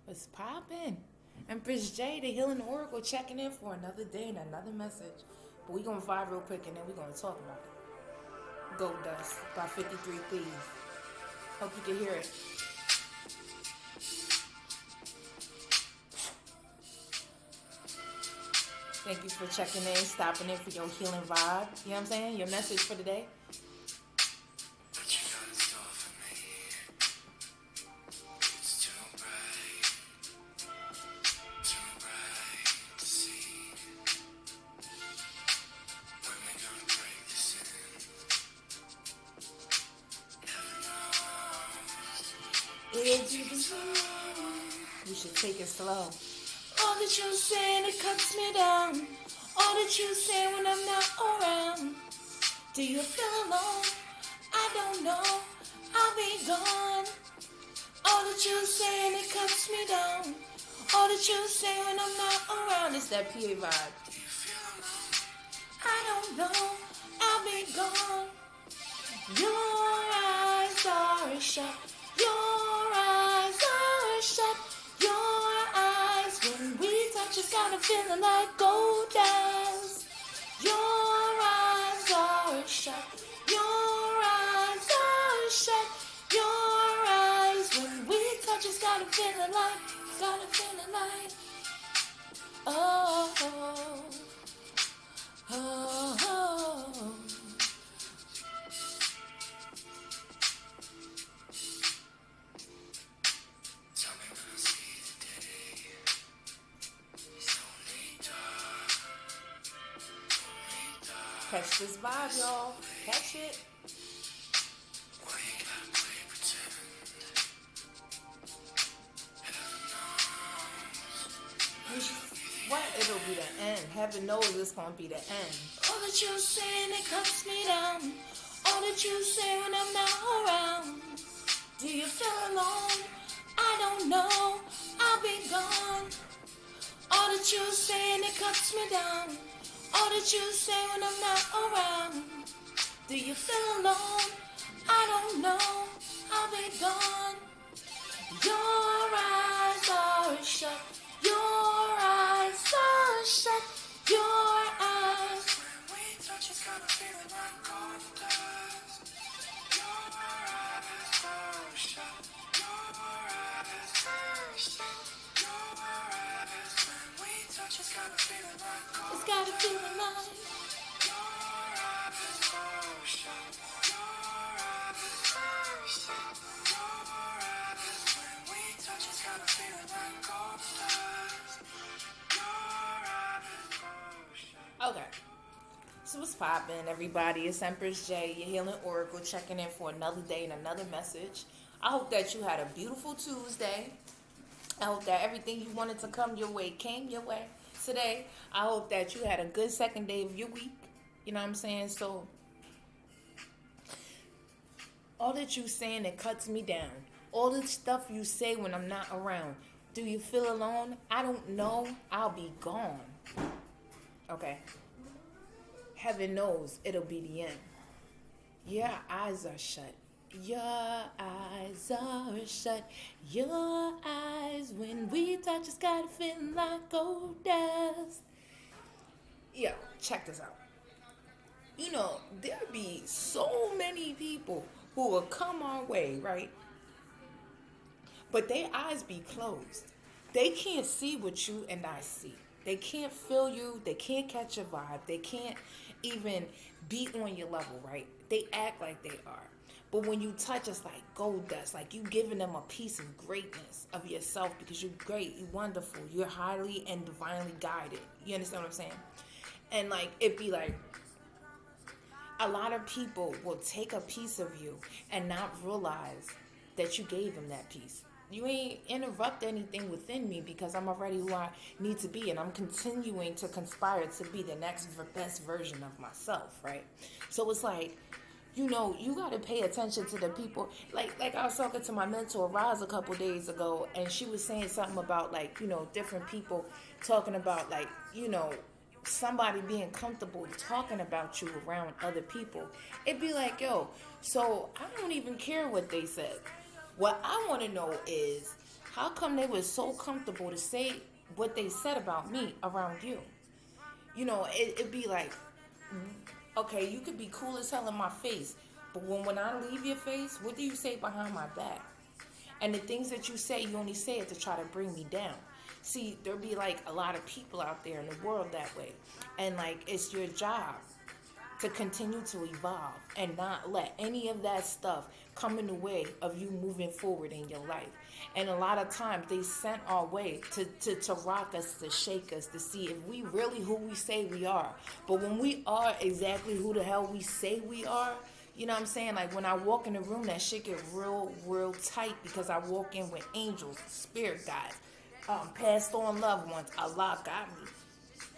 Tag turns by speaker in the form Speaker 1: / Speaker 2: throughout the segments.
Speaker 1: What's poppin'? Empress J, the Healing Oracle, checking in for another day and another message. But we gonna vibe real quick and then we gonna talk about it. Gold Dust by 53 Thieves. Hope you can hear it. Thank you for checking in, stopping in for your healing vibe. You know what I'm saying? Your message for the day. You should take it slow. All that you say, it cuts me down. All that you say when I'm not around. Do you feel alone? I don't know. I'll be gone. All that you say, it cuts me down. All that you say when I'm not around. It's that PA vibe. I don't know. I'll be gone. Your eyes are shut. Your eyes are shut. Your eyes, when we touch, it's got a feeling like gold dust. Your eyes are shut. Your eyes are shut. Your eyes, when we touch, it's got a feeling like, oh, oh, oh, oh. Catch this vibe, y'all. Catch it. What? It'll be the end. Heaven knows it's gonna be the end. All that you say, and it cuts me down. All that you say when I'm not around. Do you feel alone? I don't know. I'll be gone. All that you say, and it cuts me down. All that you say when I'm not around. Do you feel alone? I don't know. I'll be gone. Your eyes are shut. Your eyes are shut. Your eyes. When we touch, it's got a feeling like gold dust. Your eyes are shut. Your eyes are shut. Your eyes. When we touch, it's got a feeling like gold. It's got a feeling like. Your eyes are shut. Your eyes are shut. Your eyes. When we touch, it's got a feeling like gold dust. Okay, so what's poppin', everybody? It's Empress J, your healing oracle, checking in for another day and another message. I hope that you had a beautiful Tuesday. I hope that everything you wanted to come your way came your way today. I hope that you had a good second day of your week. You know what I'm saying? So, all that you saying, it cuts me down. All the stuff you say when I'm not around. Do you feel alone? I don't know. I'll be gone. Okay. Heaven knows it'll be the end. Your eyes are shut. Your eyes are shut. Your eyes, when we touch, it's got a feeling like gold dust. Yo, check this out. You know, there be so many people who will come our way, right? But their eyes be closed. They can't see what you and I see. They can't feel you. They can't catch your vibe. They can't even be on your level, right? They act like they are. But when you touch, it's like gold dust. Like you giving them a piece of greatness of yourself because you're great, you're wonderful, you're highly and divinely guided. You understand what I'm saying? And like, it'd be like, a lot of people will take a piece of you and not realize that you gave them that piece. You ain't interrupt anything within me because I'm already who I need to be, and I'm continuing to conspire to be the next best version of myself, right? So it's like, you know, you got to pay attention to the people. Like I was talking to my mentor, Roz, a couple days ago, and she was saying something about, like, you know, different people talking about, like, you know, somebody being comfortable talking about you around other people. It'd be like, yo, so I don't even care what they said. What I want to know is, How come they were so comfortable to say what they said about me around you? It'd be like, okay, you could be cool as hell in my face, but when I leave your face, what do you say behind my back? And the things that you say, you only say it to try to bring me down. See, there be like a lot of people out there in the world that way. And like, it's your job to continue to evolve and not let any of that stuff come in the way of you moving forward in your life. And a lot of times they sent our way to rock us, to shake us, to see if we really who we say we are. But when we are exactly who the hell we say we are, you know what I'm saying? Like when I walk in the room, that shit get real, real tight because I walk in with angels, spirit guides, passed on loved ones. Allah got me.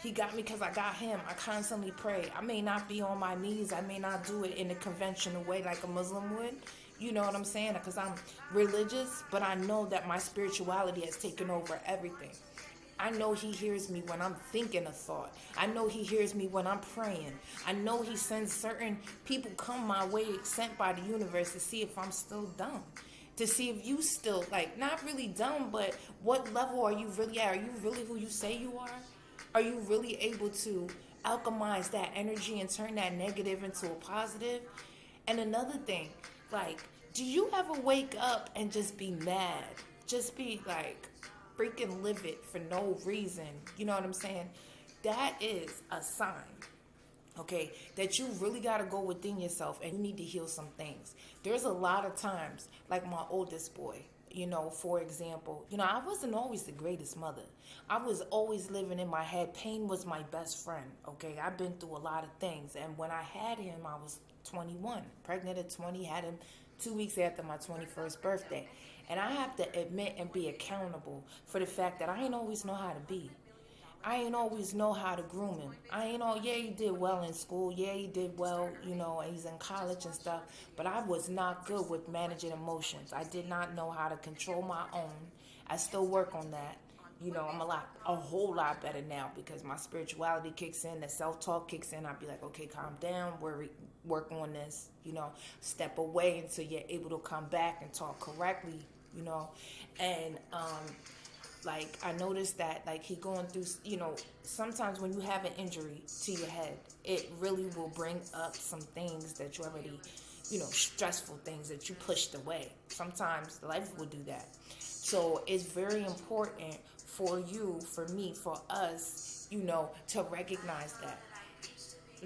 Speaker 1: He got me because I got him. I constantly pray. I may not be on my knees. I may not do it in a conventional way like a Muslim would. You know what I'm saying? Because I'm religious, but I know that my spirituality has taken over everything. I know he hears me when I'm thinking a thought. I know he hears me when I'm praying. I know he sends certain people come my way sent by the universe to see if I'm still dumb. To see if you still, like, not really dumb, but what level are you really at? Are you really who you say you are? Are you really able to alchemize that energy and turn that negative into a positive? And another thing, like, do you ever wake up and just be mad? Just be like freaking livid for no reason. You know what I'm saying? That is a sign, okay, that you really got to go within yourself and you need to heal some things. There's a lot of times, like my oldest boy, for example, I wasn't always the greatest mother. I was always living in my head. Pain was my best friend, okay? I've been through a lot of things. And when I had him, I was 21, pregnant at 20, had him 2 weeks after my 21st birthday. And I have to admit and be accountable for the fact that I ain't always know how to be. I ain't always know how to groom him. Yeah, he did well in school. Yeah, he did well, and he's in college and stuff. But I was not good with managing emotions. I did not know how to control my own. I still work on that. I'm a whole lot better now because my spirituality kicks in, the self-talk kicks in. I'd be like, okay, calm down, work on this, step away until you're able to come back and talk correctly, and, like, I noticed that, like, he going through, sometimes when you have an injury to your head, it really will bring up some things that you already, stressful things that you pushed away. Sometimes life will do that. So it's very important for you, for me, for us, to recognize that.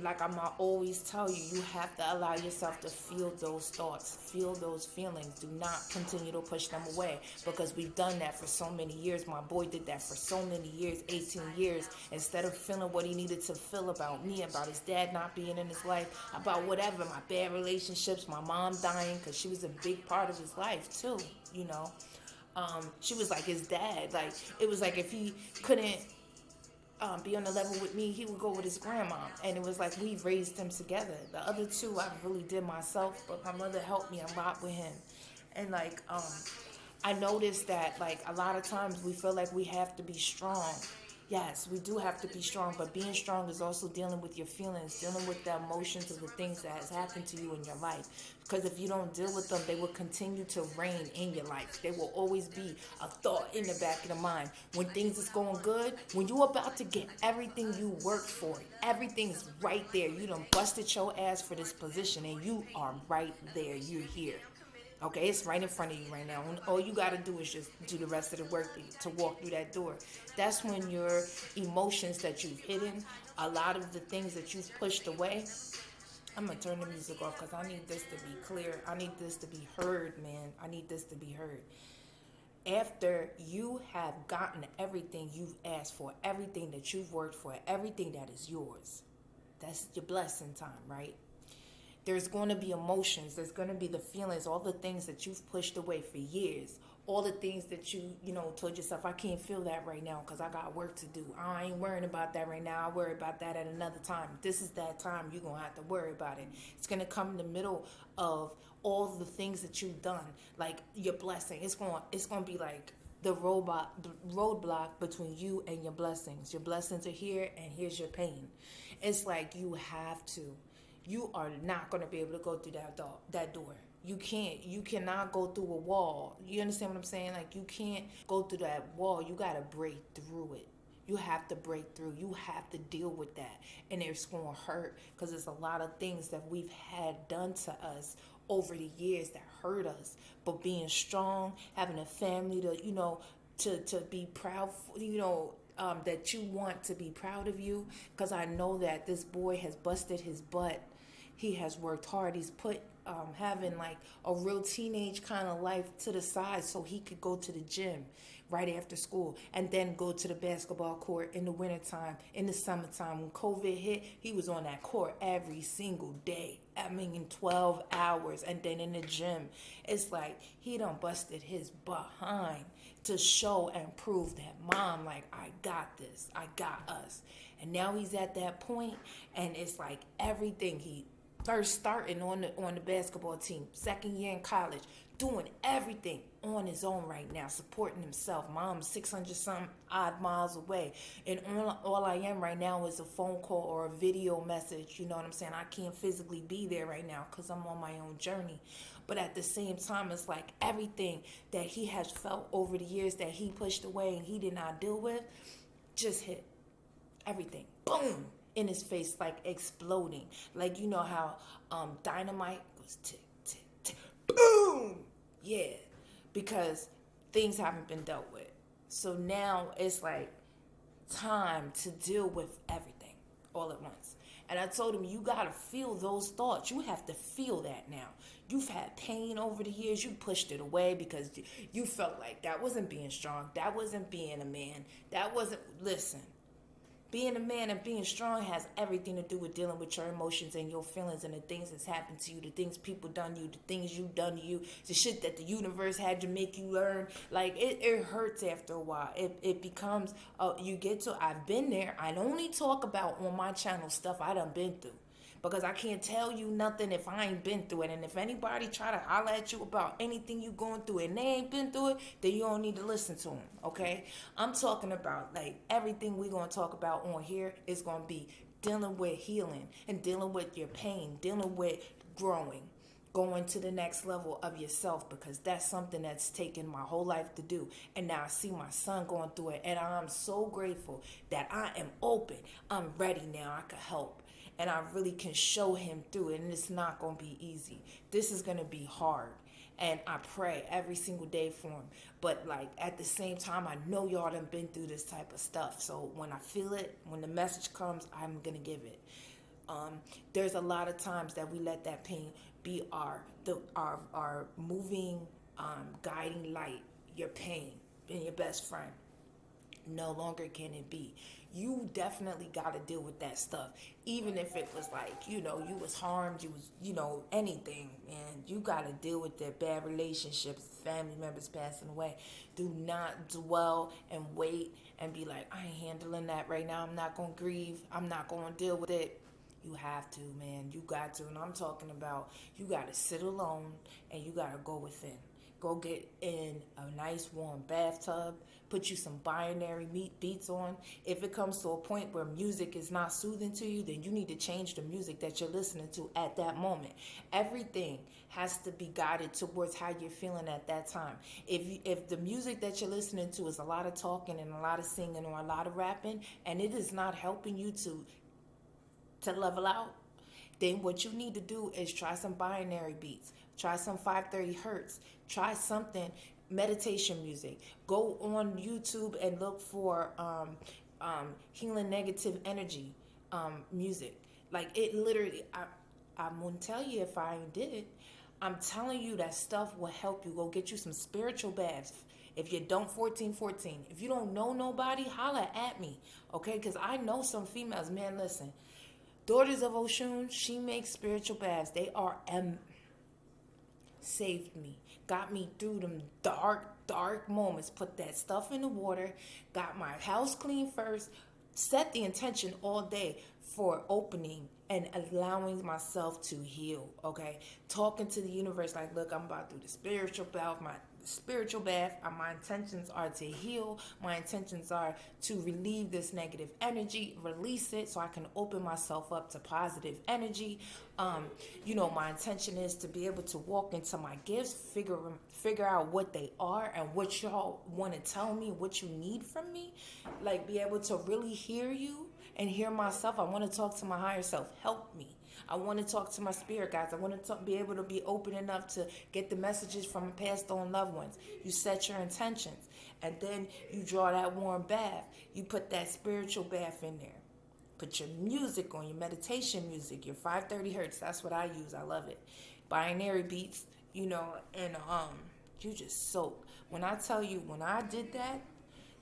Speaker 1: Like I'm always tell you, you have to allow yourself to feel those thoughts, feel those feelings. Do not continue to push them away because we've done that for so many years. My boy did that for so many years, 18 years. Instead of feeling what he needed to feel about me, about his dad not being in his life, about whatever, my bad relationships, my mom dying because she was a big part of his life too, She was like his dad. Like, it was like if he couldn't be on the level with me, he would go with his grandma, and it was like we raised them together. The other two I really did myself, but my mother helped me a lot with him. And like I noticed that like a lot of times we feel like we have to be strong. Yes, we do have to be strong, but being strong is also dealing with your feelings, dealing with the emotions of the things that has happened to you in your life. Because if you don't deal with them, they will continue to reign in your life. They will always be a thought in the back of the mind. When things is going good, when you're about to get everything you worked for, everything's right there. You done busted your ass for this position, and you are right there. You're here. Okay, it's right in front of you right now. All you got to do is just do the rest of the work to walk through that door. That's when your emotions that you've hidden, a lot of the things that you've pushed away. I'm going to turn the music off because I need this to be clear. I need this to be heard, man. I need this to be heard. After you have gotten everything you've asked for, everything that you've worked for, everything that is yours, that's your blessing time, right? There's going to be emotions. There's going to be the feelings, all the things that you've pushed away for years. All the things that you told yourself, I can't feel that right now because I got work to do. I ain't worrying about that right now. I'll worry about that at another time. This is that time you're going to have to worry about it. It's going to come in the middle of all the things that you've done, like your blessing. It's going to be like the roadblock between you and your blessings. Your blessings are here, and here's your pain. It's like you have to. You are not going to be able to go through that door. You cannot go through a wall. You understand what I'm saying? Like, you can't go through that wall. You got to break through it. You have to break through. You have to deal with that. And it's going to hurt, because there's a lot of things that we've had done to us over the years that hurt us. But being strong, having a family to, to be proud, that you want to be proud of you. Because I know that this boy has busted his butt. He has worked hard. He's put having like a real teenage kind of life to the side so he could go to the gym right after school and then go to the basketball court in the wintertime, in the summertime. When COVID hit, he was on that court every single day. I mean, in 12 hours, and then in the gym. It's like he done busted his behind to show and prove that, Mom, like, I got this. I got us. And now he's at that point, and it's like everything. He first starting on the basketball team, second year in college, doing everything on his own right now, supporting himself. Mom's 600 some odd miles away, and all I am right now is a phone call or a video message. You know what I'm saying? I can't physically be there right now because I'm on my own journey. But at the same time, it's like everything that he has felt over the years that he pushed away and he did not deal with just hit. Everything, boom, in his face, like exploding. Like, you know how dynamite goes tick, tick, tick, boom. Yeah, because things haven't been dealt with. So now it's like time to deal with everything all at once. And I told him, you got to feel those thoughts. You have to feel that now. You've had pain over the years. You pushed it away because you felt like that wasn't being strong. That wasn't being a man. That wasn't, listen. Being a man and being strong has everything to do with dealing with your emotions and your feelings and the things that's happened to you, the things people done to you, the things you done to you, the shit that the universe had to make you learn. Like, it hurts after a while. It becomes, you get to, I've been there. I only talk about on my channel stuff I done been through. Because I can't tell you nothing if I ain't been through it. And if anybody try to holler at you about anything you going through and they ain't been through it, then you don't need to listen to them, okay? I'm talking about, like, everything we're going to talk about on here is going to be dealing with healing and dealing with your pain, dealing with growing, going to the next level of yourself, because that's something that's taken my whole life to do. And now I see my son going through it, and I'm so grateful that I am open. I'm ready now. I can help. And I really can show him through it. And it's not going to be easy. This is going to be hard. And I pray every single day for him. But, like, at the same time, I know y'all done been through this type of stuff. So when I feel it, when the message comes, I'm going to give it. There's a lot of times that we let that pain be our moving, guiding light. Your pain, being your best friend. No longer can it be. You definitely got to deal with that stuff. Even if it was like, you was harmed, you was, anything. And you got to deal with their bad relationships, family members passing away. Do not dwell and wait and be like, I ain't handling that right now. I'm not going to grieve. I'm not going to deal with it. You have to, man. You got to. And I'm talking about you got to sit alone and you got to go within. Go get in a nice warm bathtub, put you some binary beats on. If it comes to a point where music is not soothing to you, then you need to change the music that you're listening to at that moment. Everything has to be guided towards how you're feeling at that time. If the music that you're listening to is a lot of talking and a lot of singing or a lot of rapping, and it is not helping you to level out, then what you need to do is try some binary beats. Try some 530 hertz. Try something, meditation music. Go on YouTube and look for healing negative energy music. Like, it literally, I'm going to tell you if I did it. I'm telling you that stuff will help you. Go get you some spiritual baths. If you don't, 1414. If you don't know nobody, holla at me, okay? Because I know some females. Man, listen. Daughters of Oshun, she makes spiritual baths. They are saved me, got me through them dark moments. Put that stuff in the water, got my house clean first, set the intention all day for opening and allowing myself to heal. Okay, talking to the universe like, look, I'm about to do the spiritual bath. spiritual bath. My intentions are to heal. My intentions are to relieve this negative energy, release it so I can open myself up to positive energy. My intention is to be able to walk into my gifts, figure out what they are and what y'all want to tell me, what you need from me. Like, be able to really hear you and hear myself. I want to talk to my higher self. Help me. I want to talk to my spirit guides. I want to be able to be open enough to get the messages from past on loved ones. You set your intentions, and then you draw that warm bath. You put that spiritual bath in there. Put your music on, your meditation music, your 530 hertz. That's what I use. I love it. Binary beats, and you just soak. When I tell you, when I did that,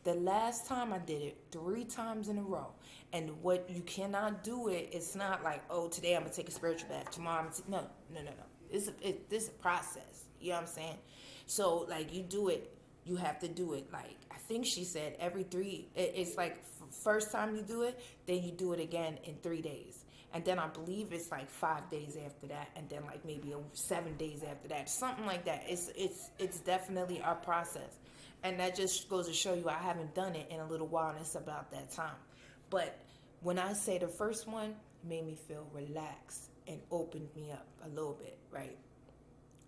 Speaker 1: the last time I did it 3 times in a row. And what you cannot do it, it's not like, oh, today I'm going to take a spiritual bath. Tomorrow I'm going to no. This is a process. You know what I'm saying? So, like, you do it, you have to do it. Like, I think she said every 3, it's like first time you do it, then you do it again in 3 days. And then I believe it's like 5 days after that, and then like maybe 7 days after that, something like that. It's definitely our process. And that just goes to show you I haven't done it in a little while, and it's about that time. But when I say the first one made me feel relaxed and opened me up a little bit, right?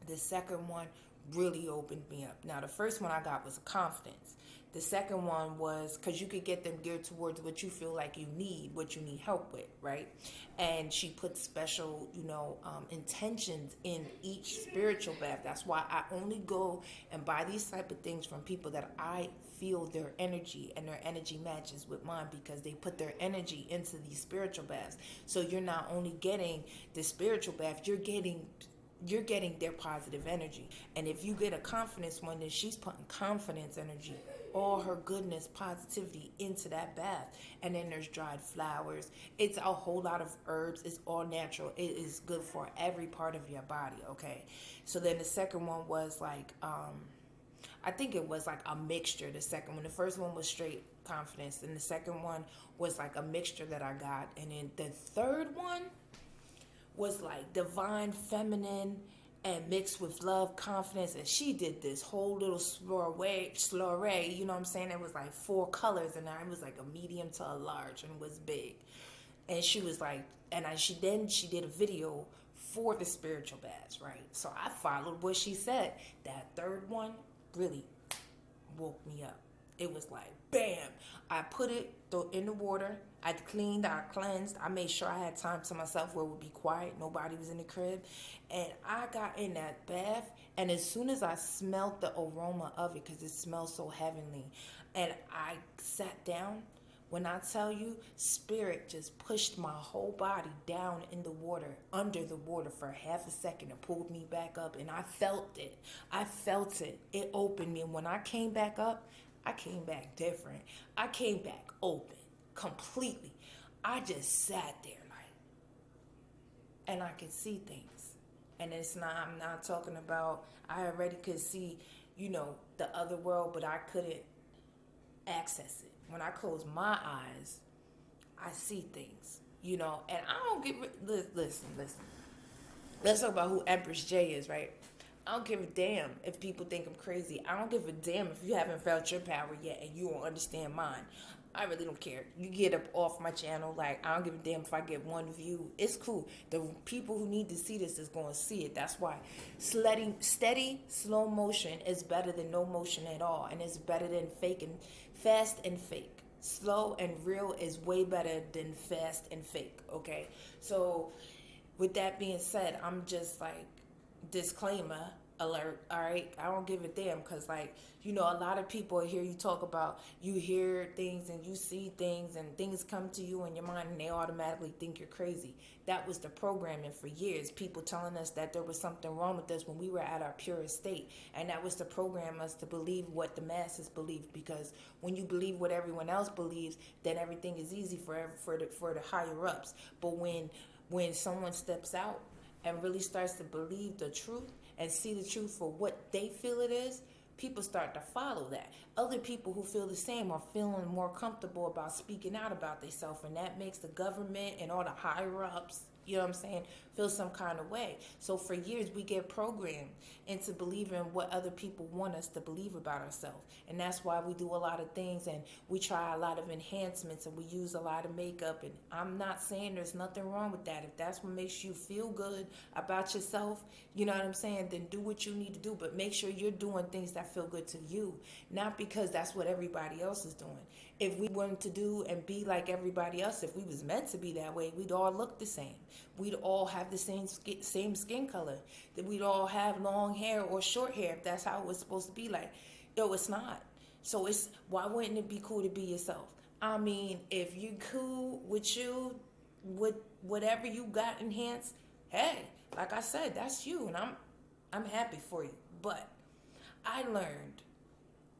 Speaker 1: The second one really opened me up. Now, the first one I got was confidence. The second one was because you could get them geared towards what you feel like you need, what you need help with, right? And she put special, intentions in each spiritual bath. That's why I only go and buy these type of things from people that I feel their energy and their energy matches with mine, because they put their energy into these spiritual baths. So you're not only getting the spiritual bath, you're getting their positive energy. And if you get a confidence one, then she's putting confidence energy, all her goodness, positivity into that bath. And then there's dried flowers. It's a whole lot of herbs. It's all natural. It is good for every part of your body, okay? So then the second one was like, I think it was like a mixture, the second one. The first one was straight confidence. And the second one was like a mixture that I got. And then the third one was like divine feminine and mixed with love, confidence. And she did this whole little soiree, you know what I'm saying? It was like 4 colors, and it was like a medium to a large, and was big. And she was like, she did a video for the spiritual baths, right? So I followed what she said. That third one really woke me up. It was like, bam. I put it in the water. I cleaned, I cleansed. I made sure I had time to myself where it would be quiet. Nobody was in the crib. And I got in that bath. And as soon as I smelled the aroma of it, because it smells so heavenly, and I sat down, when I tell you, spirit just pushed my whole body down in the water, under the water for half a second, and pulled me back up. And I felt it. It opened me. And when I came back up, I came back different. I came back open, completely. I just sat there and I could see things. And I'm not talking about, I already could see, the other world, but I couldn't access it. When I close my eyes, I see things, and I don't listen. Let's talk about who Empress J is, right? I don't give a damn if people think I'm crazy. I don't give a damn if you haven't felt your power yet and you don't understand mine. I really don't care. You get up off my channel, like, I don't give a damn if I get 1 view. It's cool. The people who need to see this is going to see it. That's why steady, slow motion is better than no motion at all. And it's better than fast and fake. Slow and real is way better than fast and fake, okay? So with that being said, I'm just like, disclaimer alert, all right? I don't give a damn, because a lot of people hear you talk about, you hear things and you see things and things come to you in your mind and they automatically think you're crazy. That was the programming for years, people telling us that there was something wrong with us when we were at our purest state. And that was to program us to believe what the masses believed, because when you believe what everyone else believes, then everything is easy for the higher ups. But when someone steps out and really starts to believe the truth and see the truth for what they feel it is, people start to follow that. Other people who feel the same are feeling more comfortable about speaking out about themselves, and that makes the government and all the higher ups you know what I'm saying, feel some kind of way. So for years we get programmed into believing what other people want us to believe about ourselves. And that's why we do a lot of things, and we try a lot of enhancements, and we use a lot of makeup. And I'm not saying there's nothing wrong with that. If that's what makes you feel good about yourself, you know what I'm saying, then do what you need to do. But make sure you're doing things that feel good to you, not because that's what everybody else is doing. If we wanted to do and be like everybody else, if we was meant to be that way, we'd all look the same. We'd all have the same skin color. That we'd all have long hair or short hair if that's how it was supposed to be. Like, yo, it's not. So it's, why wouldn't it be cool to be yourself? I mean, if you cool with you, with whatever you got enhanced, hey, like I said, that's you, and I'm happy for you. But I learned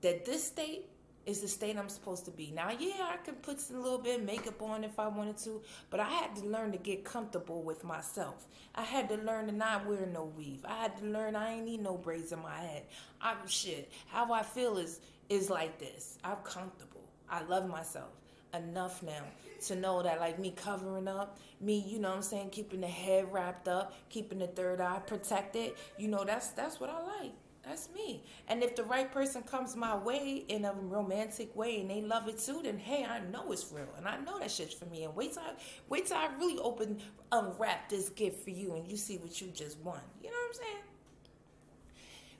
Speaker 1: that this state is the state I'm supposed to be. Now, yeah, I could put a little bit of makeup on if I wanted to, but I had to learn to get comfortable with myself. I had to learn to not wear no weave. I had to learn I ain't need no braids in my head. How I feel is like this. I'm comfortable. I love myself enough now to know that, like, me covering up, me, you know what I'm saying, keeping the head wrapped up, keeping the third eye protected, you know, that's what I like. That's me. And if the right person comes my way in a romantic way and they love it too, then hey, I know it's real. And I know that shit's for me. And wait till I really unwrap this gift for you and you see what you just won. You know what I'm saying?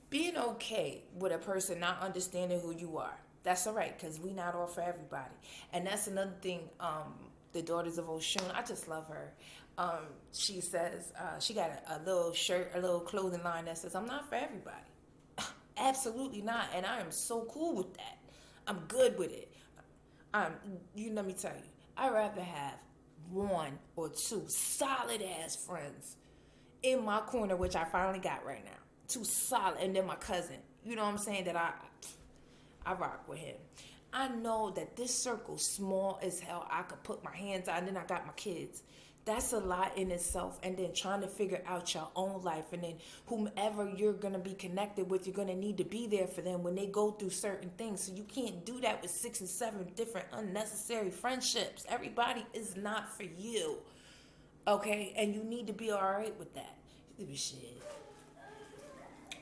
Speaker 1: Being okay with a person not understanding who you are. That's all right, because we not all for everybody. And that's another thing, the Daughters of Oshun, I just love her. She says, she got a little shirt, a little clothing line that says, I'm not for everybody. Absolutely not. And I am so cool with that. I'm good with it. Let me tell you, I'd rather have one or two solid ass friends in my corner, which I finally got right now. Two solid, and then my cousin. You know what I'm saying? That I rock with him. I know that this circle's small as hell. I could put my hands out, and then I got my kids. That's a lot in itself. And then trying to figure out your own life, and then whomever you're going to be connected with, you're going to need to be there for them when they go through certain things. So you can't do that with 6 and 7 different unnecessary friendships. Everybody is not for you. Okay? And you need to be all right with that. Shit.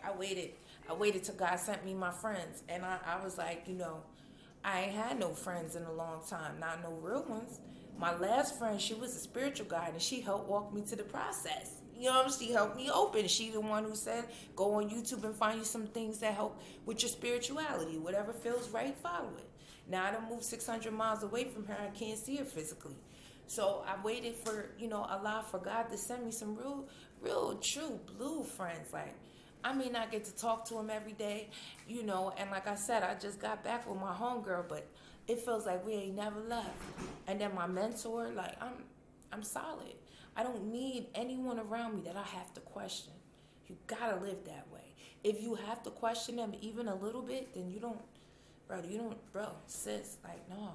Speaker 1: I waited till God sent me my friends. And I was like, you know, I ain't had no friends in a long time. Not no real ones. My last friend, she was a spiritual guide, and she helped walk me to the process. You know what I'm saying? She helped me open. She's the one who said, go on YouTube and find you some things that help with your spirituality. Whatever feels right, follow it. Now, I done moved 600 miles away from her. I can't see her physically. So I waited for, Allah, for God to send me some real, true blue friends. Like, I may not get to talk to him every day, and like I said, I just got back with my homegirl, but it feels like we ain't never left. And then my mentor, like, I'm solid. I don't need anyone around me that I have to question. You gotta live that way. If you have to question them even a little bit, then sis, like, no.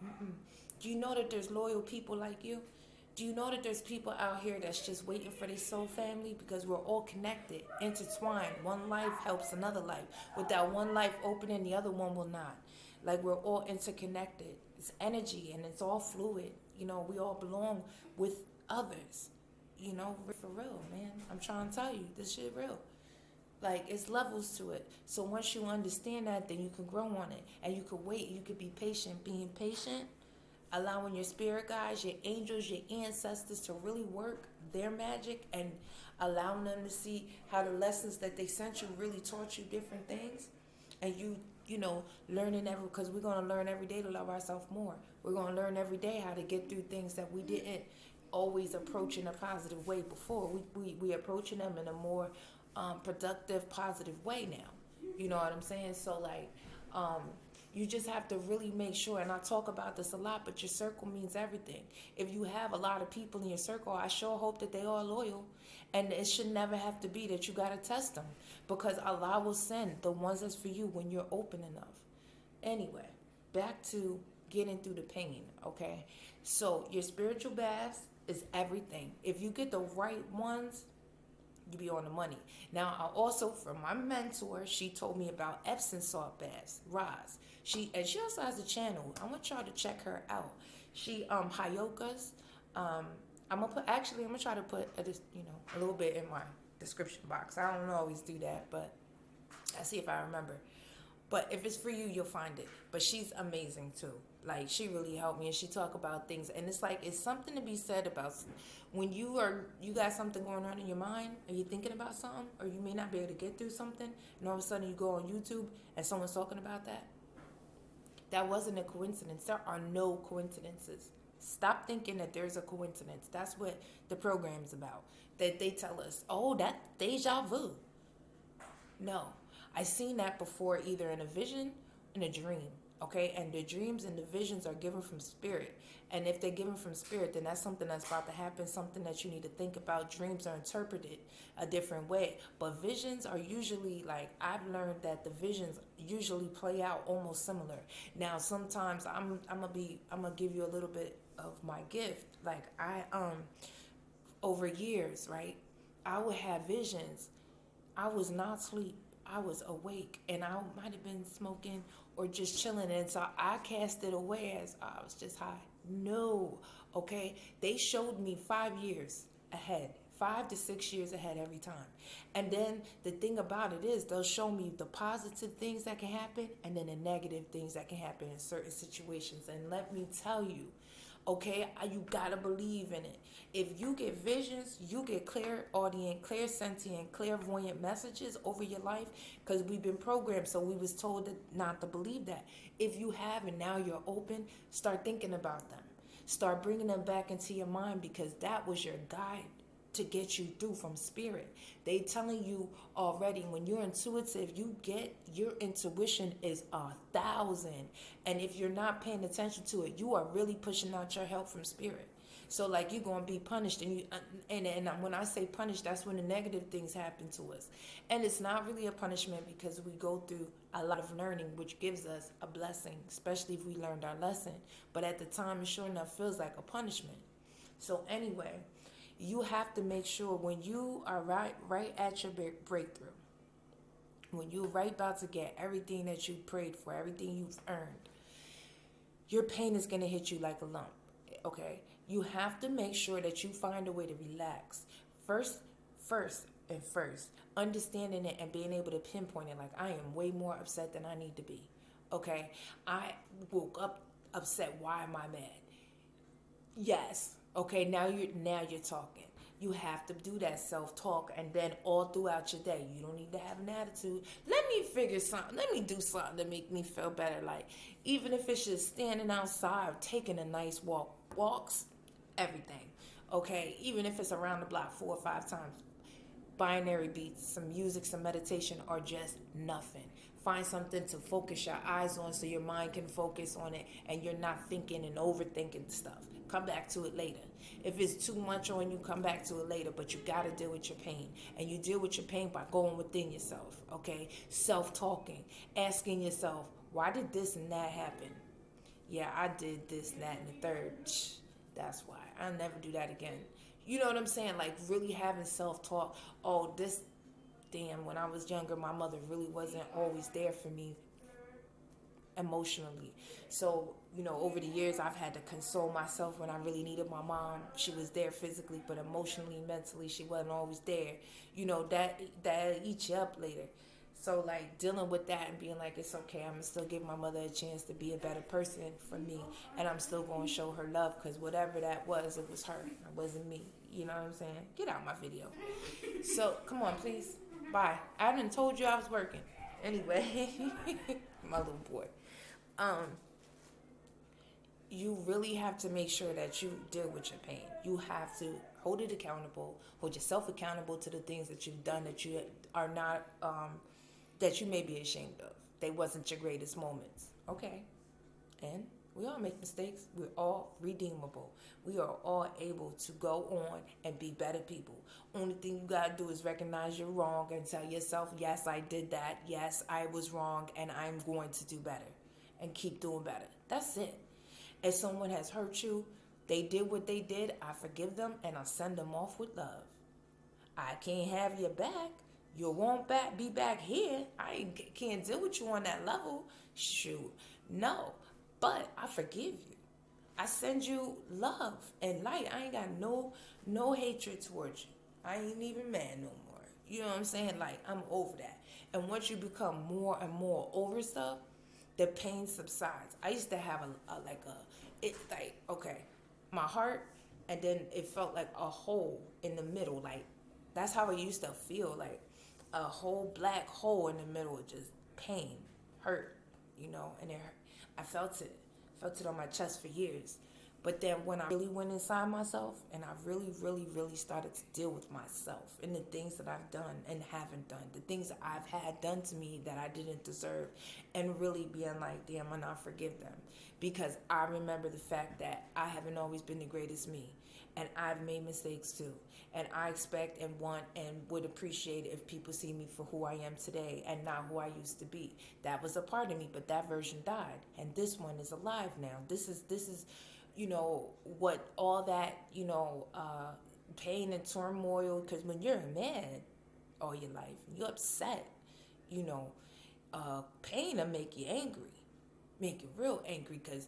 Speaker 1: Mm-mm. Do you know that there's loyal people like you? Do you know that there's people out here that's just waiting for their soul family? Because we're all connected, intertwined. One life helps another life. Without one life opening, the other one will not. Like, we're all interconnected. It's energy, and it's all fluid. We all belong with others. For real, man. I'm trying to tell you, this shit real. Like, it's levels to it. So once you understand that, then you can grow on it. And you can wait. You can be patient. Being patient, allowing your spirit guides, your angels, your ancestors to really work their magic, and allowing them to see how the lessons that they sent you really taught you different things. And learning because we're going to learn every day to love ourselves more. We're going to learn every day how to get through things that we didn't always approach in a positive way before. We approaching them in a more productive, positive way now. You know what I'm saying? So, like, you just have to really make sure, and I talk about this a lot, but your circle means everything. If you have a lot of people in your circle, I sure hope that they are loyal. And it should never have to be that you got to test them, because Allah will send the ones that's for you when you're open enough. Anyway, back to getting through the pain, okay? So your spiritual baths is everything. If you get the right ones, you be on the money. Now, I also, from my mentor, she told me about Epsom salt baths, Roz. She also has a channel. I want y'all to check her out. She Hayokas. I'm gonna try to put a little bit in my description box. I don't always do that, but I see if I remember. But if it's for you, you'll find it. But she's amazing too. Like, she really helped me, and she talk about things, and it's like, it's something to be said about when you got something going on in your mind, or you're thinking about something, or you may not be able to get through something, and all of a sudden you go on YouTube and someone's talking about that. That wasn't a coincidence. There are no coincidences. Stop thinking that there's a coincidence. That's what the program's about. That they tell us, oh, that deja vu. No, I seen that before, either in a vision, in a dream. Okay, and the dreams and the visions are given from spirit. And if they're given from spirit, then that's something that's about to happen, something that you need to think about. Dreams are interpreted a different way, but visions are usually, like, I've learned that the visions usually play out almost similar. Now, sometimes I'm gonna give you a little bit of my gift. Like, over years, right, I would have visions. I was not asleep. I was awake, and I might have been smoking or just chilling, and so I cast it away as I was just high. No, okay? They showed me 5 years ahead, 5 to 6 years ahead every time. And then the thing about it is, they'll show me the positive things that can happen and then the negative things that can happen in certain situations. And let me tell you, okay, you gotta believe in it. If you get visions, you get clairaudient, clairsentient, clairvoyant messages over your life, because we've been programmed, so we was told not to believe that. If you have and now you're open, start thinking about them. Start bringing them back into your mind, because that was your guide to get you through from spirit. They telling you already, when you're intuitive, your intuition is 1,000. And if you're not paying attention to it, you are really pushing out your help from spirit. So, like, you're going to be punished, and when I say punished, that's when the negative things happen to us. And it's not really a punishment, because we go through a lot of learning, which gives us a blessing, especially if we learned our lesson. But at the time, it sure enough feels like a punishment. So anyway, you have to make sure when you are right at your breakthrough, when you're right about to get everything that you prayed for, everything you've earned, your pain is going to hit you like a lump, okay? You have to make sure that you find a way to relax. First, understanding it and being able to pinpoint it. Like, I am way more upset than I need to be, okay? I woke up upset. Why am I mad? Yes. Okay, now you're talking. You have to do that self-talk, and then all throughout your day, you don't need to have an attitude. Let me figure something. Let me do something to make me feel better. Like, even if it's just standing outside, taking a nice walk. Walks, everything. Okay, even if it's around the block 4 or 5 times. Binary beats, some music, some meditation, or just nothing. Find something to focus your eyes on so your mind can focus on it and you're not thinking and overthinking stuff. Come back to it later. If it's too much on you, come back to it later, but you got to deal with your pain. And you deal with your pain by going within yourself, okay? Self-talking, asking yourself, why did this and that happen? Yeah, I did this, that, and the third. That's why. I'll never do that again. You know what I'm saying? Like, really having self-talk. Oh, when I was younger, my mother really wasn't always there for me emotionally. So, over the years, I've had to console myself when I really needed my mom. She was there physically, but emotionally, mentally, she wasn't always there. That eats you up later. So, like, dealing with that and being like, it's okay, I'm going to still give my mother a chance to be a better person for me. And I'm still going to show her love, because whatever that was, it was her. It wasn't me. You know what I'm saying? Get out my video. So, come on, please. Bye. I done told you I was working. Anyway, my little boy. You really have to make sure that you deal with your pain. You have to hold it accountable, hold yourself accountable to the things that you've done that you are not, that you may be ashamed of. They wasn't your greatest moments. Okay. And we all make mistakes. We're all redeemable. We are all able to go on and be better people. Only thing you got to do is recognize you're wrong and tell yourself, yes, I did that. Yes, I was wrong, and I'm going to do better and keep doing better. That's it. If someone has hurt you, they did what they did, I forgive them and I send them off with love. I can't have you back. You won't be back here. I can't deal with you on that level. Shoot. No. But I forgive you. I send you love and light. I ain't got no hatred towards you. I ain't even mad no more. You know what I'm saying? Like, I'm over that. And once you become more and more over stuff, the pain subsides. I used to have it's like, okay, my heart, and then it felt like a hole in the middle. Like, that's how it used to feel, like a whole black hole in the middle of just pain, hurt, and it hurt. I felt it on my chest for years. But then when I really went inside myself and I really, really, really started to deal with myself and the things that I've done and haven't done, the things that I've had done to me that I didn't deserve, and really being like, damn, I not forgive them. Because I remember the fact that I haven't always been the greatest me. And I've made mistakes too. And I expect and want and would appreciate it if people see me for who I am today and not who I used to be. That was a part of me, but that version died. And this one is alive now. This is what all that, pain and turmoil, because when you're mad all your life, you're upset, you know, pain will make you angry, make you real angry, because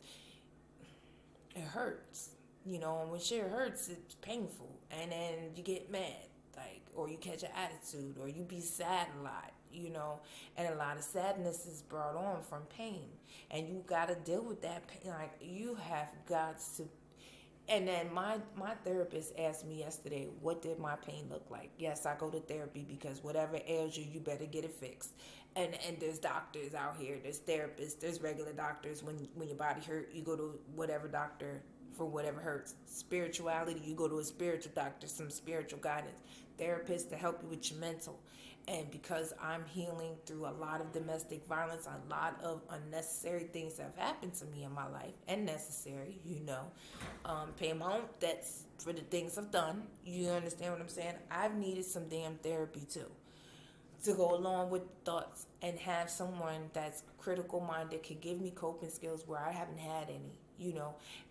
Speaker 1: it hurts, and when shit hurts, it's painful, and then you get mad, like, or you catch an attitude, or you be sad a lot, and a lot of sadness is brought on from pain, and you got to deal with that pain. Like, you have got to. And then my therapist asked me yesterday, what did my pain look like? Yes, I go to therapy because whatever ails you, you better get it fixed. And there's doctors out here, there's therapists, there's regular doctors. When your body hurt, you go to whatever doctor for whatever hurts. Spirituality, you go to a spiritual doctor, some spiritual guidance. Therapists to help you with your mental. And because I'm healing through a lot of domestic violence, a lot of unnecessary things that have happened to me in my life, and necessary, paying my own debts for the things I've done. You understand what I'm saying? I've needed some damn therapy too, to go along with the thoughts, and have someone that's critical minded can give me coping skills where I haven't had any,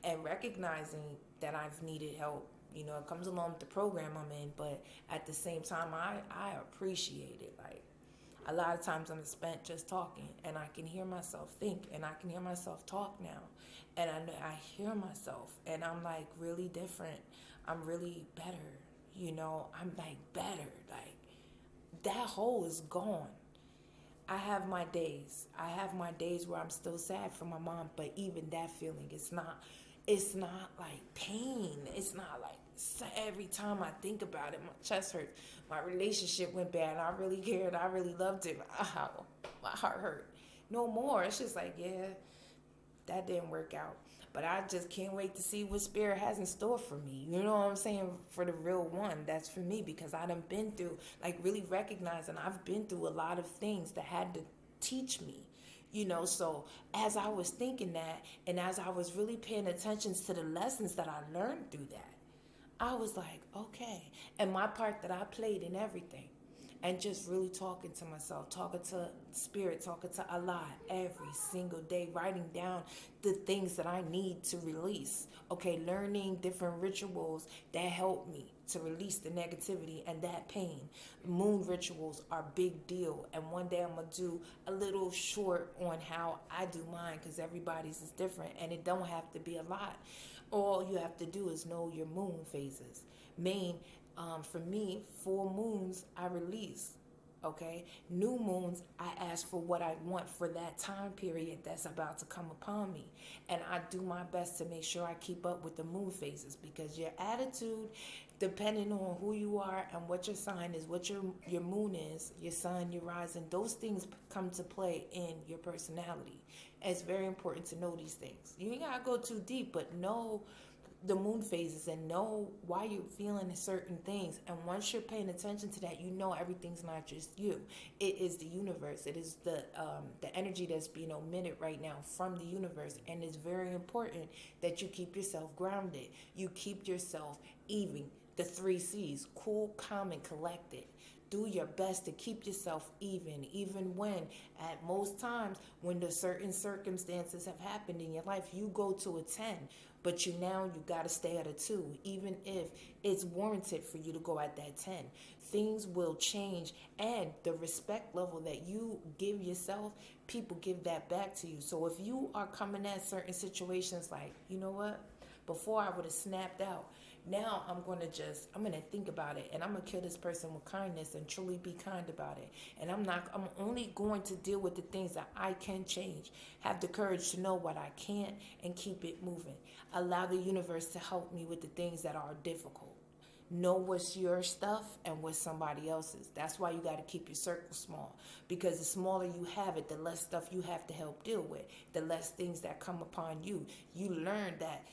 Speaker 1: and recognizing that I've needed help. It comes along with the program I'm in, but at the same time, I appreciate it. Like, a lot of times I'm spent just talking, and I can hear myself think, and I can hear myself talk now, and I hear myself, and I'm like really different. I'm really better. I'm like better. Like, that hole is gone. I have my days. I have my days where I'm still sad for my mom, but even that feeling, it's not like pain. It's not like, every time I think about it, my chest hurts. My relationship went bad. I really cared. I really loved it. My heart hurt. No more. It's just like, yeah, that didn't work out. But I just can't wait to see what Spirit has in store for me. You know what I'm saying? For the real one, that's for me, because I done been through, like, really recognizing I've been through a lot of things that had to teach me. So as I was thinking that, and as I was really paying attention to the lessons that I learned through that, I was like, okay. And my part that I played in everything. And just really talking to myself, talking to Spirit, talking to Allah every single day, writing down the things that I need to release. Okay, learning different rituals that help me to release the negativity and that pain. Moon rituals are a big deal. And one day I'm going to do a little short on how I do mine, because everybody's is different, and it don't have to be a lot. All you have to do is know your moon phases. For me, full moons, I release. Okay? New moons, I ask for what I want for that time period that's about to come upon me. And I do my best to make sure I keep up with the moon phases, because your attitude, depending on who you are and what your sign is, what your moon is, your sun, your rising, those things come to play in your personality. And it's very important to know these things. You ain't gotta go too deep, but know the moon phases and know why you're feeling certain things. And once you're paying attention to that, everything's not just you. It is the universe. It is the energy that's being emitted right now from the universe. And it's very important that you keep yourself grounded. You keep yourself even. The 3 C's: cool, calm, and collected. Do your best to keep yourself even when at most times when the certain circumstances have happened in your life, you go to a 10, but you got to stay at a 2, even if it's warranted for you to go at that 10. Things will change, and the respect level that you give yourself, people give that back to you. So if you are coming at certain situations like, you know what, before I would have snapped out, now I'm going to think about it, and I'm going to kill this person with kindness and truly be kind about it. And I'm only going to deal with the things that I can change. Have the courage to know what I can't and keep it moving. Allow the universe to help me with the things that are difficult. Know what's your stuff and what's somebody else's. That's why you got to keep your circle small, because the smaller you have it, the less stuff you have to help deal with, the less things that come upon you. You learn that,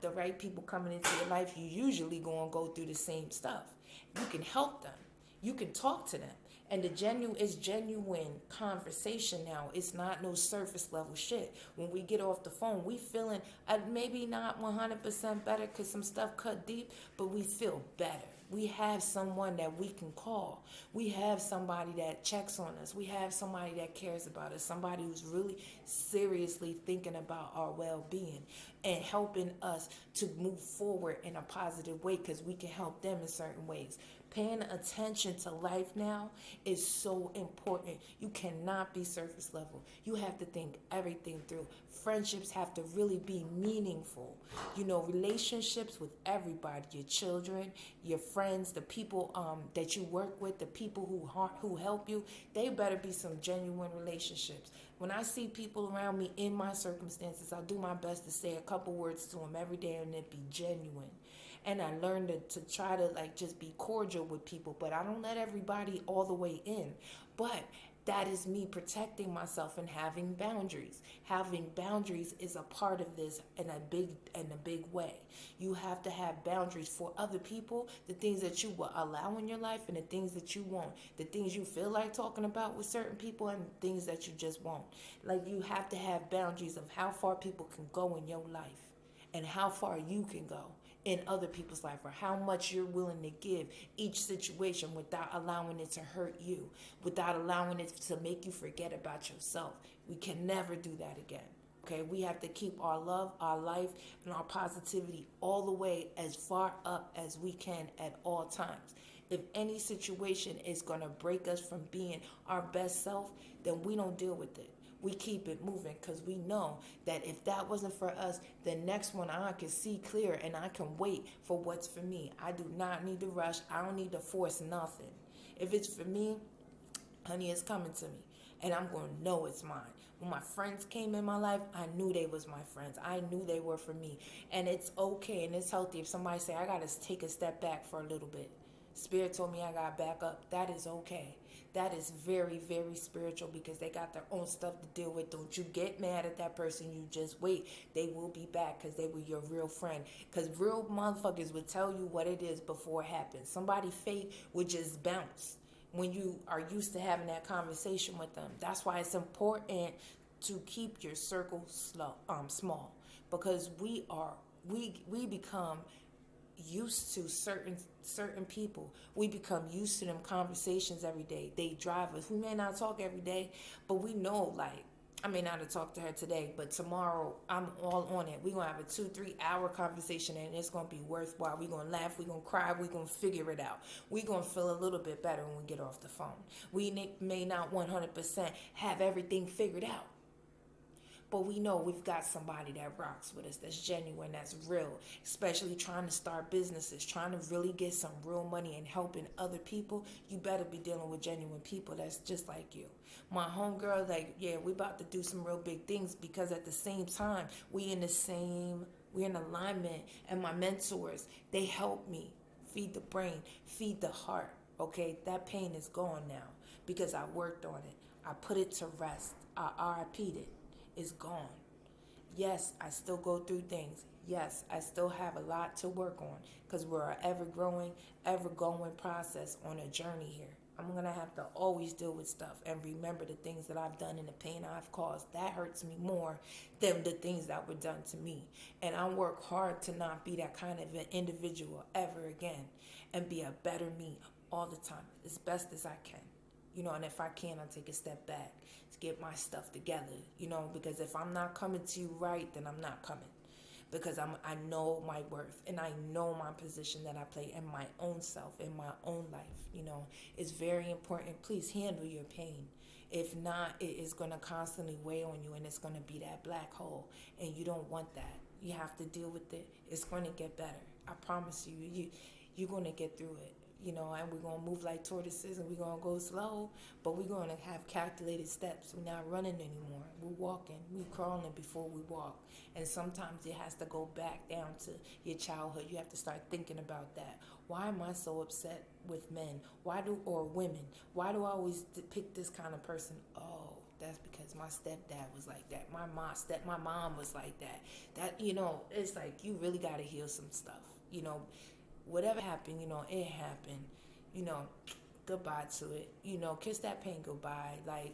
Speaker 1: the right people coming into your life, you usually going to go through the same stuff. You can help them. You can talk to them. And it's genuine conversation now. It's not no surface level shit. When we get off the phone, we feeling maybe not 100% better because some stuff cut deep, but we feel better. We have someone that we can call. We have somebody that checks on us. We have somebody that cares about us. Somebody who's really seriously thinking about our well-being and helping us to move forward in a positive way, because we can help them in certain ways. Paying attention to life now is so important. You cannot be surface level. You have to think everything through. Friendships have to really be meaningful. Relationships with everybody, your children, your friends, the people that you work with, the people who help you, they better be some genuine relationships. When I see people around me in my circumstances, I do my best to say a couple words to them every day and it be genuine. And I learned to try to just be cordial with people, but I don't let everybody all the way in. But that is me protecting myself and having boundaries. Having boundaries is a part of this in a big way. You have to have boundaries for other people, the things that you will allow in your life and the things that you won't. The things you feel like talking about with certain people and things that you just won't. You have to have boundaries of how far people can go in your life and how far you can go in other people's life, or how much you're willing to give each situation without allowing it to hurt you, without allowing it to make you forget about yourself. We can never do that again. Okay, we have to keep our love, our life, and our positivity all the way as far up as we can at all times. If any situation is going to break us from being our best self, then we don't deal with it. We keep it moving, because we know that if that wasn't for us, the next one I can see clear and I can wait for what's for me. I do not need to rush. I don't need to force nothing. If it's for me, honey, it's coming to me, and I'm going to know it's mine. When my friends came in my life, I knew they was my friends. I knew they were for me. And it's okay and it's healthy if somebody say, I got to take a step back for a little bit. Spirit told me I got to back up. That is okay. That is very, very spiritual, because they got their own stuff to deal with. Don't you get mad at that person. You just wait. They will be back, because they were your real friend. Because real motherfuckers would tell you what it is before it happens. Somebody fake would just bounce when you are used to having that conversation with them. That's why it's important to keep your circle small, because we become used to certain people. We become used to them conversations every day. They drive us. We may not talk every day, but we know, I may not have talked to her today, but tomorrow I'm all on it. We're going to have a 2-3 hour conversation, and it's going to be worthwhile. We're going to laugh. We're going to cry. We're going to figure it out. We're going to feel a little bit better when we get off the phone. We may not 100% have everything figured out, but we know we've got somebody that rocks with us, that's genuine, that's real, especially trying to start businesses, trying to really get some real money and helping other people. You better be dealing with genuine people that's just like you. My homegirl, we about to do some real big things, because at the same time, we're in alignment, and my mentors, they help me feed the brain, feed the heart. Okay, that pain is gone now because I worked on it. I put it to rest. I RIP'd it. Is gone. Yes, I still go through things. Yes, I still have a lot to work on, because we're an ever-growing, ever-going process on a journey here. I'm going to have to always deal with stuff and remember the things that I've done and the pain I've caused. That hurts me more than the things that were done to me. And I work hard to not be that kind of an individual ever again, and be a better me all the time, as best as I can. And if I can, I take a step back to get my stuff together, because if I'm not coming to you right, then I'm not coming. Because I know my worth, and I know my position that I play in my own self, in my own life. It's very important. Please handle your pain. If not, it is going to constantly weigh on you, and it's going to be that black hole, and you don't want that. You have to deal with it. It's going to get better. I promise you. You're going to get through it. And we're going to move like tortoises, and we're going to go slow, but we're going to have calculated steps. We're not running anymore. We're walking. We're crawling before we walk. And sometimes it has to go back down to your childhood. You have to start thinking about that. Why am I so upset with men? Or women? Why do I always pick this kind of person? Oh, that's because my stepdad was like that. My mom was like that. It's like you really got to heal some stuff. Whatever happened, it happened. Goodbye to it. Kiss that pain goodbye. Like,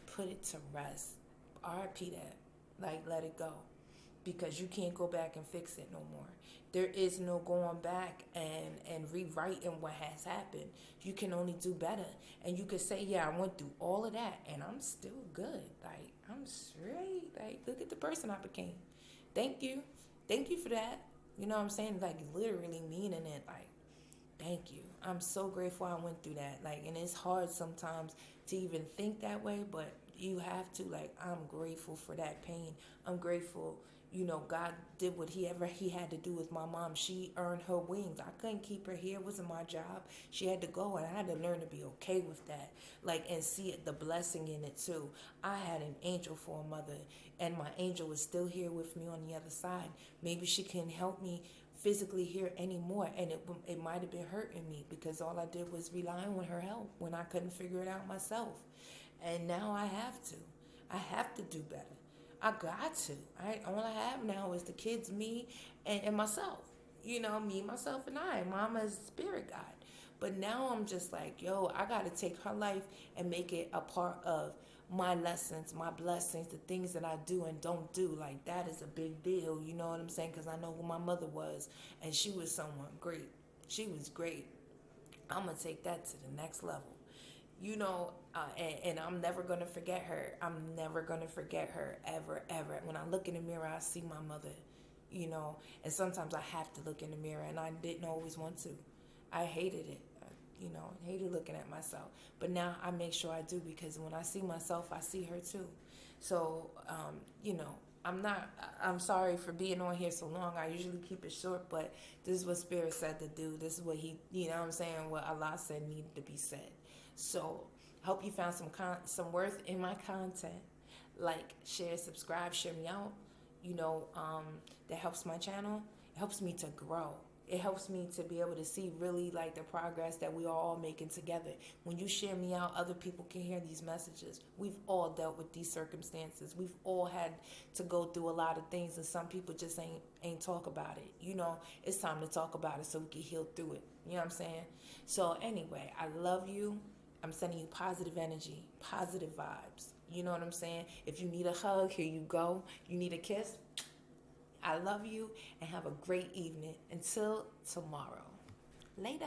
Speaker 1: put it to rest. RIP that. Like, let it go. Because you can't go back and fix it no more. There is no going back and rewriting what has happened. You can only do better. And you could say, yeah, I went through all of that, and I'm still good. Like, I'm straight. Like, look at the person I became. Thank you. Thank you for that. You know what I'm saying? Like, literally meaning it. Like, thank you. I'm so grateful I went through that. Like, and it's hard sometimes to even think that way, but you have to. Like, I'm grateful for that pain. I'm grateful, God did what he had to do with my mom. She earned her wings. I couldn't keep her here. It wasn't my job. She had to go, and I had to learn to be okay with that. Like, and see it, the blessing in it too. I had an angel for a mother, and my angel is still here with me on the other side. Maybe she can help me physically here anymore, and it might have been hurting me because all I did was rely on her help when I couldn't figure it out myself. And now I have to do better. I got to. All I have now is the kids, me, and myself. Me, myself, and I. Mama is spirit guide. But now I'm just like, yo, I got to take her life and make it a part of my lessons, my blessings, the things that I do and don't do. Like, that is a big deal, you know what I'm saying? Because I know who my mother was, and she was someone great. She was great. I'm going to take that to the next level. And I'm never going to forget her. I'm never going to forget her, ever, ever. When I look in the mirror, I see my mother, and sometimes I have to look in the mirror, and I didn't always want to. I hated it. Hated looking at myself. But now I make sure I do, because when I see myself, I see her too. So, I'm sorry for being on here so long. I usually keep it short, but this is what Spirit said to do. This is what what Allah said needed to be said. So, hope you found some worth in my content. Like, share, subscribe, share me out. That helps my channel. It helps me to grow. It helps me to be able to see really like the progress that we are all making together. When you share me out, other people can hear these messages. We've all dealt with these circumstances. We've all had to go through a lot of things, and some people just ain't talk about it. It's time to talk about it so we can heal through it. You know what I'm saying? So anyway, I love you. I'm sending you positive energy, positive vibes. You know what I'm saying? If you need a hug, here you go. You need a kiss? I love you, and have a great evening. Until tomorrow. Later.